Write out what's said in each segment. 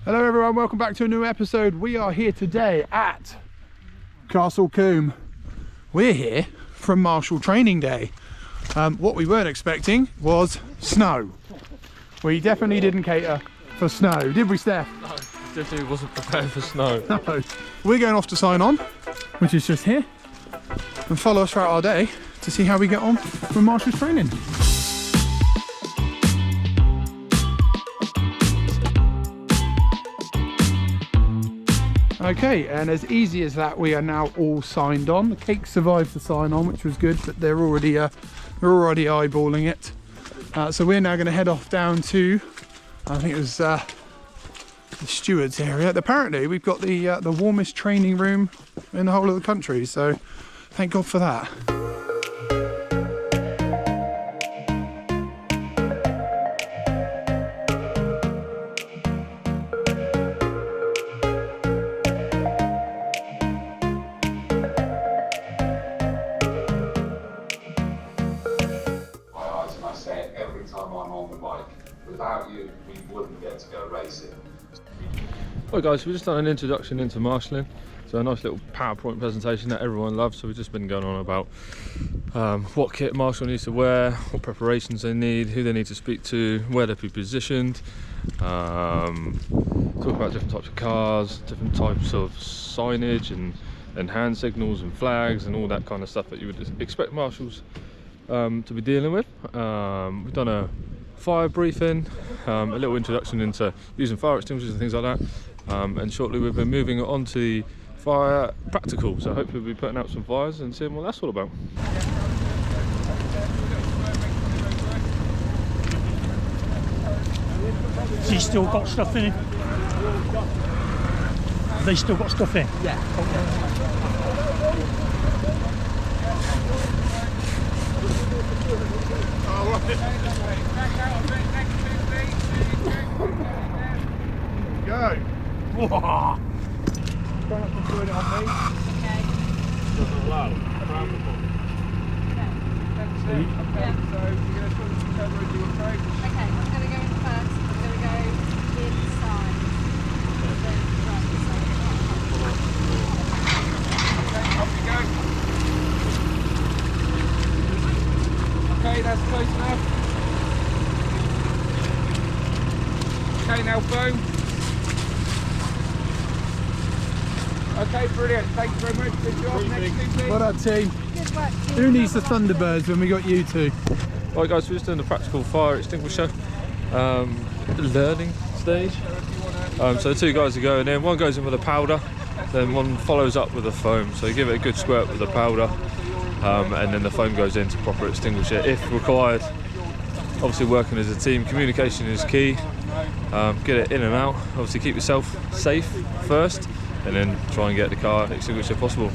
Hello everyone, welcome back to a new episode. We are here today at Castle Combe. We're here from Marshal training day. What we weren't expecting was snow. We definitely didn't cater for snow, did we, Steph? No, definitely wasn't prepared for snow. No. We're going off to sign on, which is just here, and follow us throughout our day to see how we get on with Marshal's training. Okay, and as easy as that, we are now all signed on. The cake survived the sign on, which was good, but they're already eyeballing it. So we're now going to head off down to, I think it was the stewards area. Apparently, we've got the warmest training room in the whole of the country, so thank God for that. Without you, we wouldn't get to go racing. Right guys, we've just done an introduction into marshalling. So a nice little PowerPoint presentation that everyone loves. So we've just been going on about what kit Marshal needs to wear, what preparations they need, who they need to speak to, where they'll be positioned. Talk about different types of cars, different types of signage and hand signals and flags and all that kind of stuff that you would expect marshals to be dealing with. We've done a fire briefing, a little introduction into using fire extinguishers and things like that, and shortly we'll be moving on to the fire practical, so hopefully we'll be putting out some fires and seeing what that's all about. Has he still got stuff in it? Have they still got stuff in? Yeah. Go! Whoa. Try not to put it on me. Okay. Doesn't allow. Okay. See? Okay, so you're going to put whichever end you want to go. Okay, I'm going to go in first. I'm going to go inside. Then right inside. Okay, off you go. Okay, that's close enough. Okay, now boom. Okay, brilliant. Thank you very much. Good job. Next two, please. Well done, team. Good work, team. Who needs the Thunderbirds when we got you two? Right guys, we're just doing the practical fire extinguisher learning stage. So the two guys are going in, one goes in with a powder, then one follows up with a foam. So you give it a good squirt with the powder, and then the foam goes in to proper extinguish it if required. Obviously working as a team, communication is key. Get it in and out, obviously keep yourself safe first, and then try and get the car extinguished if possible.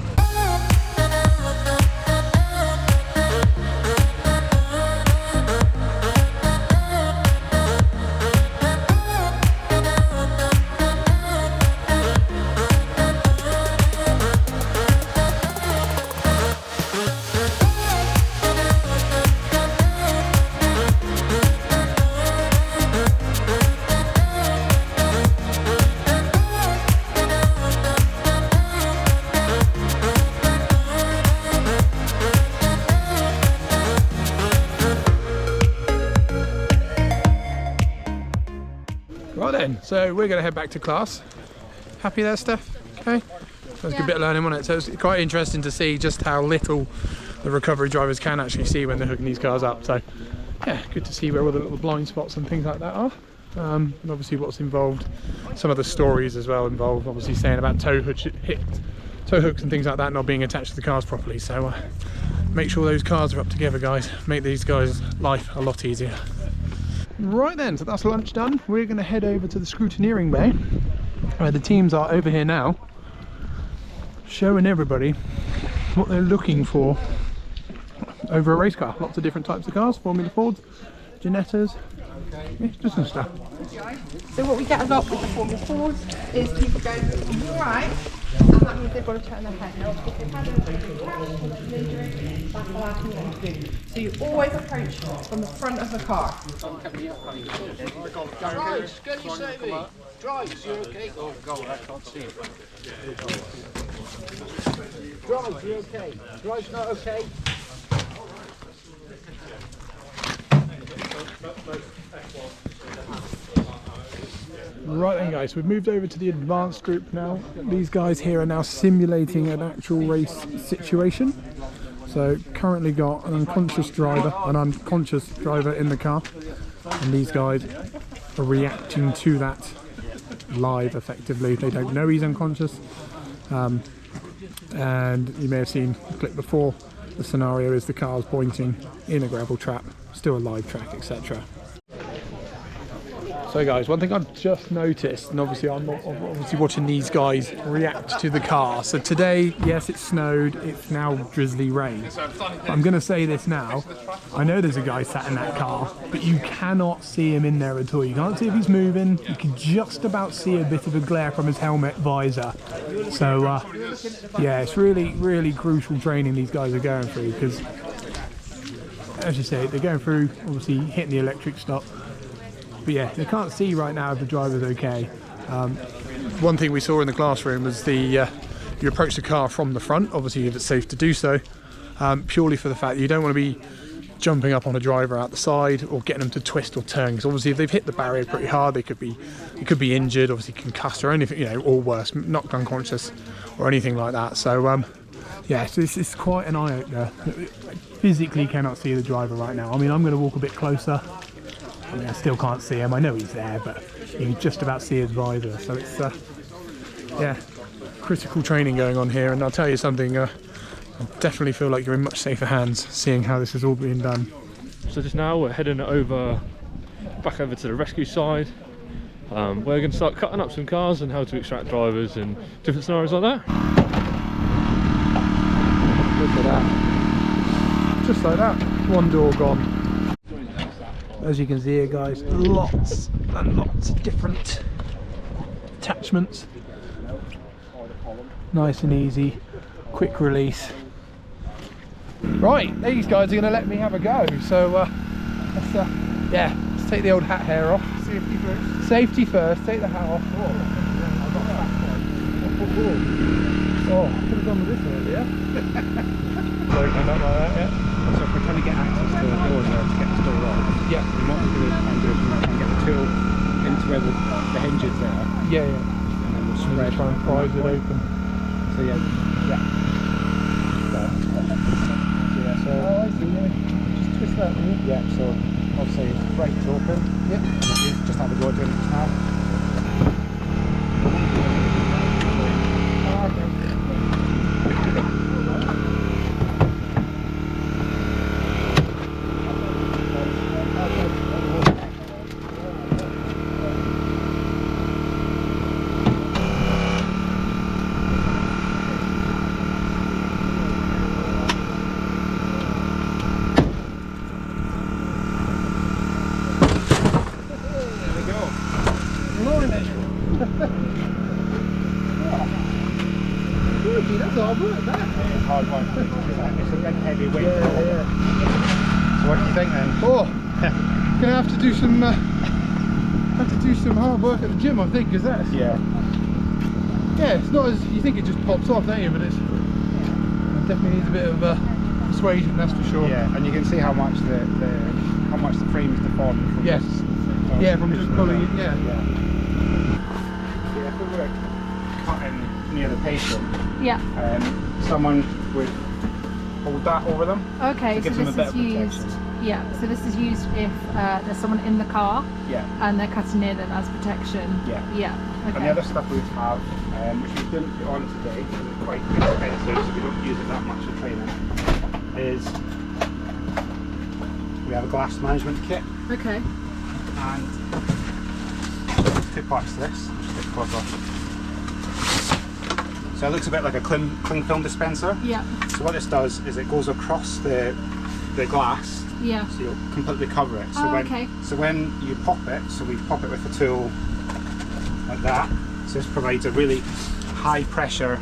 Right then, so we're going to head back to class. Happy there, Steph? Okay. That was a good bit of learning, wasn't it? So it's quite interesting to see just how little the recovery drivers can actually see when they're hooking these cars up. So yeah, good to see where all the little blind spots and things like that are. And obviously what's involved, some of the stories as well involved, obviously saying about tow hooks and things like that not being attached to the cars properly. So make sure those cars are up together, guys. Make these guys' life a lot easier. Right then, so that's lunch done. We're going to head over to the Scrutineering bay, where the teams are over here now, showing everybody what they're looking for over a race car. Lots of different types of cars, Formula Fords, Ginettas, yeah, just some stuff. So what we get a lot with the Formula Fords is people going right, and that means they've got to turn their head. Now, if they've had an injury, that's the last thing you want to do. So you always approach from the front of the car. Drives, you okay? Oh God, I can't see it. Drives, you okay? Drives not okay? Right then guys, we've moved over to the advanced group now. These guys here are now simulating an actual race situation. So currently got an unconscious driver in the car, and these guys are reacting to that live effectively. They don't know he's unconscious, and you may have seen the clip before. The scenario is the car's pointing in a gravel trap, still a live track, etc. So guys, one thing I've just noticed, and obviously I'm obviously watching these guys react to the car. So today, yes, it snowed, it's now drizzly rain. But I'm going to say this now, I know there's a guy sat in that car, but you cannot see him in there at all. You can't see if he's moving, you can just about see a bit of a glare from his helmet visor. So yeah, it's really, really crucial training these guys are going through, because as you say, they're going through, obviously hitting the electric stop. But yeah, they can't see right now if the driver's okay. One thing we saw in the classroom was you approach the car from the front, obviously if it's safe to do so, purely for the fact that you don't want to be jumping up on a driver out the side or getting them to twist or turn, because obviously if they've hit the barrier pretty hard, they could be injured, obviously concussed or anything, you know, or worse, knocked unconscious or anything like that. So yeah, so it's quite an eye-opener. Physically cannot see the driver right now. I mean, I'm going to walk a bit closer. I mean, I still can't see him. I know he's there, but you can just about see his visor. So it's, yeah, critical training going on here. And I'll tell you something, I definitely feel like you're in much safer hands seeing how this is all being done. So just now we're heading back over to the rescue side. We're going to start cutting up some cars and how to extract drivers and different scenarios like that. Look at that. Just like that, one door gone. As you can see here guys, lots and lots of different attachments. Nice and easy, quick release. Right, these guys are going to let me have a go. So let's take the old hat hair off. Safety first. Safety first, take the hat off. Oh, I could have done with this earlier. Don't end up like that, yeah. So if we're trying to get access to the door there to get the door off, Yeah. we want to do is try and get the tool into where the hinge is there. Yeah, yeah. And then we'll So spread try and prise it open. So yeah. So Oh, I see, yeah. Just twist that, will you? yeah, so obviously the brake's open. Yep. You just have the door doing it just now. That's hard work, that. It's hard work. It's a big heavy weight. Yeah. So what do you think then? Oh, gonna have to do some hard work at the gym, I think, because that's Yeah. it's not as you think. It just pops off, don't you? But it definitely needs a bit of persuasion, that's for sure. Yeah, and you can see how much the frame is deformed from Yes. this. Yeah, from just pulling it. Yeah. Yeah, if we were cutting near the patient, Yeah. someone would hold that over them. Okay, to so give them a this bit is of used. protection. Yeah, so this is used if there's someone in the car Yeah. and they're cutting near them as protection. Yeah. Yeah. Okay. And the other stuff we would have, which we didn't put on today because it's quite expensive, so we don't use it that much for training, is we have a glass management kit, Okay. and there's 2 parts to this. Just take the cords off. So it looks a bit like a cling film dispenser. Yeah. So what this does is it goes across the glass, Yeah. so you'll completely cover it. So Oh, when okay. so when you pop it, so we pop it with a tool like that. So this provides a really high pressure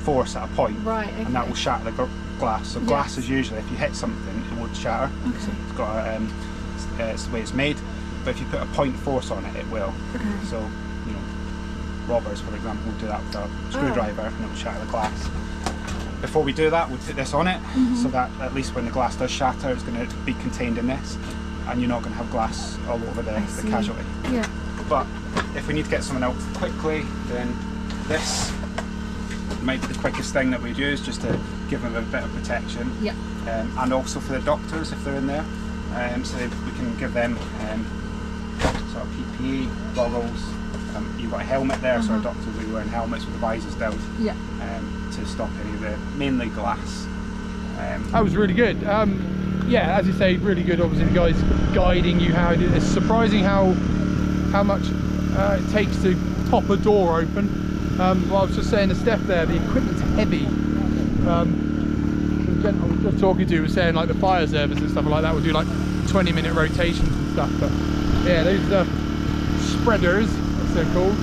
force at a point, Right. Okay. and that will shatter the glass. So Yes. glass is usually, if you hit something, it would shatter. Okay. It's got a, it's the way it's made. But if you put a point force on it, it will. Okay. So robbers, for example, we'll do that with a screwdriver and it'll shatter the glass. Before we do that, we'll put this on it so that at least when the glass does shatter, it's going to be contained in this, and you're not going to have glass all over the casualty. Yeah. But if we need to get someone out quickly, then this might be the quickest thing that we'd use, just to give them a bit of protection. Yeah. And also for the doctors if they're in there, so we can give them sort of PPE, goggles. You've got a helmet there, so our doctors will be wearing helmets with the visors down. Yeah. To stop any of the mainly glass. That was really good. Yeah, as you say, really good. Obviously, the guys guiding you how to do this. Surprising how much it takes to pop a door open. Well, I was just saying to Steph there, the equipment's heavy. The gent I was just talking to was saying like the fire service and stuff like that would do like 20-minute rotations and stuff. But yeah, those spreaders, as they're called.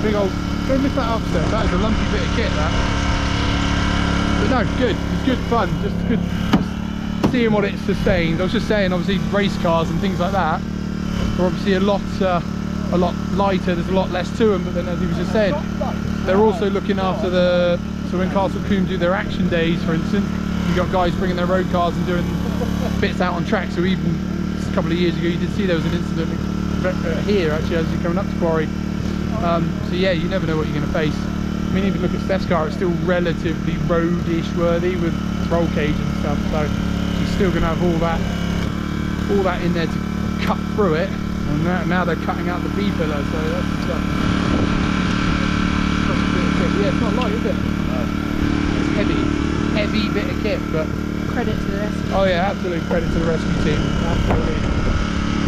Big old. Don't lift that up, Steph. That is a lumpy bit of kit. That. But no, good. It's good fun. Just good. Just seeing what it sustained. I was just saying, obviously, race cars and things like that are obviously a lot lighter. There's a lot less to them. But then, as he was just saying, they're also looking after the. So when Castle Combe do their action days, for instance, you've got guys bringing their road cars and doing bits out on track. So even a couple of years ago, you did see there was an incident here actually as you're coming up to Quarry. So yeah, you never know what you're going to face. I mean, even look at Steph's car, it's still relatively roadish worthy with roll cage and stuff, so she's still going to have all that in there to cut through it. And now they're cutting out the B-pillar, so that's yeah, it's not light, is it? No. It's heavy bit of kit, but Credit to the rescue. oh yeah, absolute credit to the rescue team. Absolutely.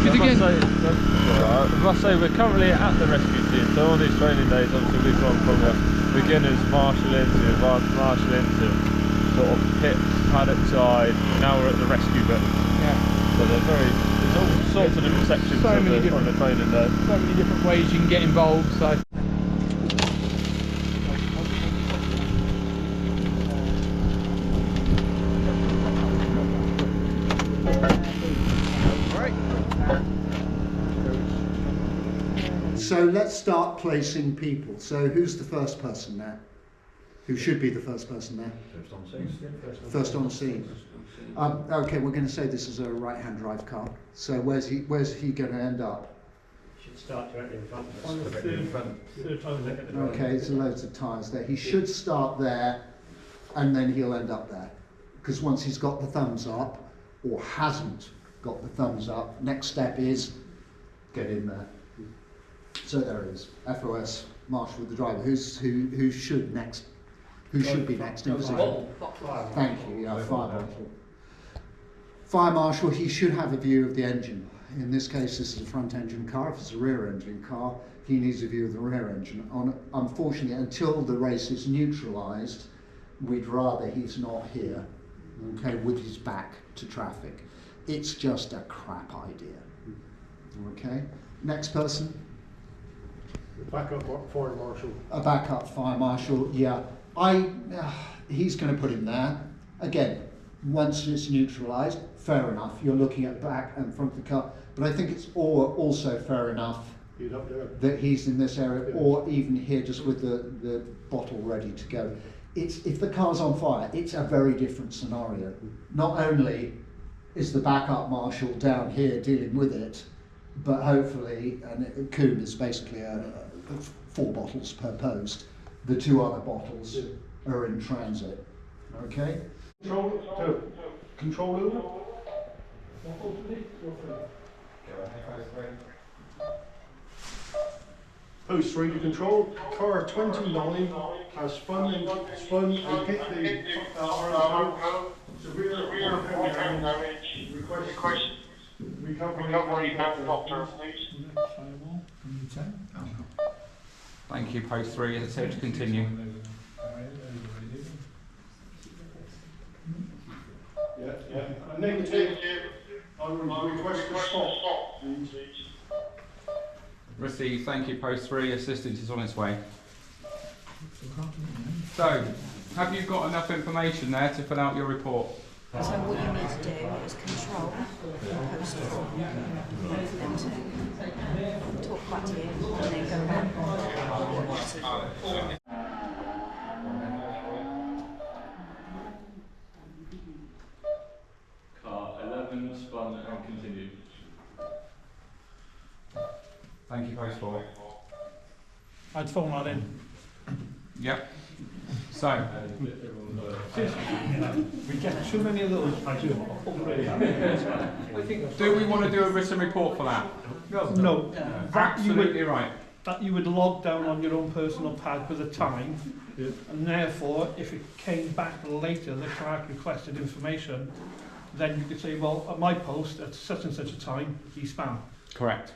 I must say we're currently at the rescue team, so on these training days obviously we've gone from the beginners marshalling to advanced marshalling to sort of pit paddock side, now we're at the rescue bit. Yeah. So there's all sorts of different sections So on many the training day. So many different ways you can get involved, so. So let's start placing people. So who's the first person there? Who should be the first person there? First on scene. First on scene. Okay, we're going to say this is a right-hand drive car. So where's he going to end up? Should start directly in front of us. Okay, there's loads of tyres there. He should start there, and then he'll end up there. Because once he's got the thumbs up, or hasn't got the thumbs up, next step is get in there. So there it is. FOS, Marshal with the driver. Who should next? Who should be next in position? Thank you. Yeah, Fire Marshal. Fire Marshal. He should have a view of the engine. In this case, this is a front engine car. If it's a rear engine car, he needs a view of the rear engine. Unfortunately, until the race is neutralised, we'd rather he's not here. Okay, with his back to traffic. It's just a crap idea. Okay. Next person. Backup fire marshal. A backup fire marshal, yeah. He's going to put him there. Again, once it's neutralised, fair enough. You're looking at back and front of the car. But I think it's also fair enough that he's in this area, or even here just with the bottle ready to go. If the car's on fire, it's a very different scenario. Not only is the backup marshal down here dealing with it, but hopefully, and Combe is basically 4 bottles per post, the 2 other bottles are in transit. Okay? Control. Post 3 to control. Car 29 has spun and hit the severe damage. Request recovery helicopter, please. Thank you, post 3, it's safe to continue. Yeah. Negative. I would request to stop, please. Received, thank you, post 3, assistance is on its way. So, have you got enough information there to fill out your report? So what you need to do is control post 4, them to talk back to you and then go back. post for? I'd phone that in. Yep. So, We get too many of those. do we want to do a written report for that? No, Absolutely right. that you would log down on your own personal pad with a time, and therefore, if it came back later, the clerk requested information, then you could say, well, at my post at such and such a time, he spam. Correct.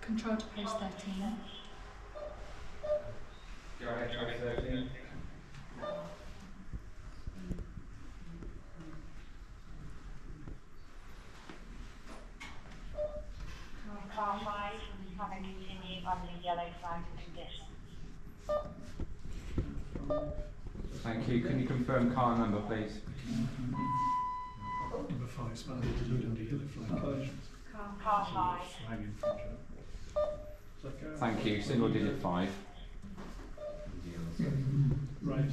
Control to post 13. Go ahead, post 13. Car 5 can continue under yellow flag conditions. Thank you. Can you confirm car number, please? Number 5, spam include under yellow flag. Car 5. Thank you. Single digit 5. Right.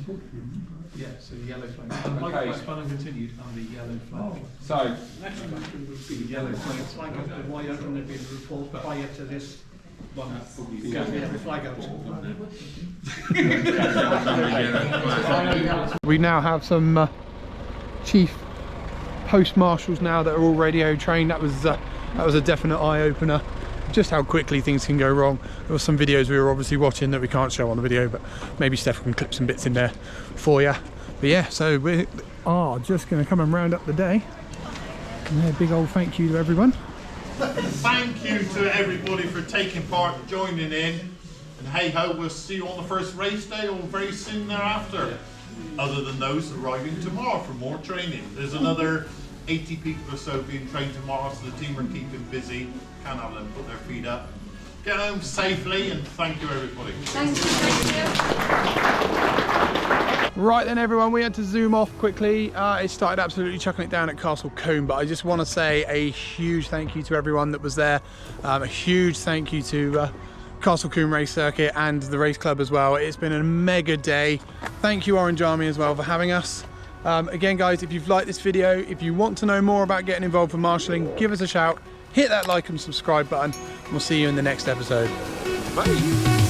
Yeah, so yellow flag. Okay. Spelling continued under yellow flag. So, Next question would be yellow flag. Flag up, and why hasn't there been a report prior to this one? Because we have a flag out. We now have some chief post marshals now that are all radio trained. That was a definite eye opener. Just how quickly things can go wrong. There were some videos we were obviously watching that we can't show on the video, but maybe Steph can clip some bits in there for you. But yeah, so we are just going to come and round up the day. And a big old thank you to everyone. Thank you to everybody for taking part, joining in, and hey ho, we'll see you on the first race day or very soon thereafter. Other than those arriving tomorrow for more training. There's another 80 people or so being trained tomorrow, so the team are keeping busy. Can't have them put their feet up. Get home safely, and thank you everybody. Thank you. Right then everyone, we had to zoom off quickly. It started absolutely chucking it down at Castle Combe, but I just want to say a huge thank you to everyone that was there. A huge thank you to Castle Combe Race Circuit and the race club as well. It's been a mega day. Thank you Orange Army as well for having us. Again guys, if you've liked this video, if you want to know more about getting involved with marshalling, give us a shout, hit that like and subscribe button, and we'll see you in the next episode. Bye.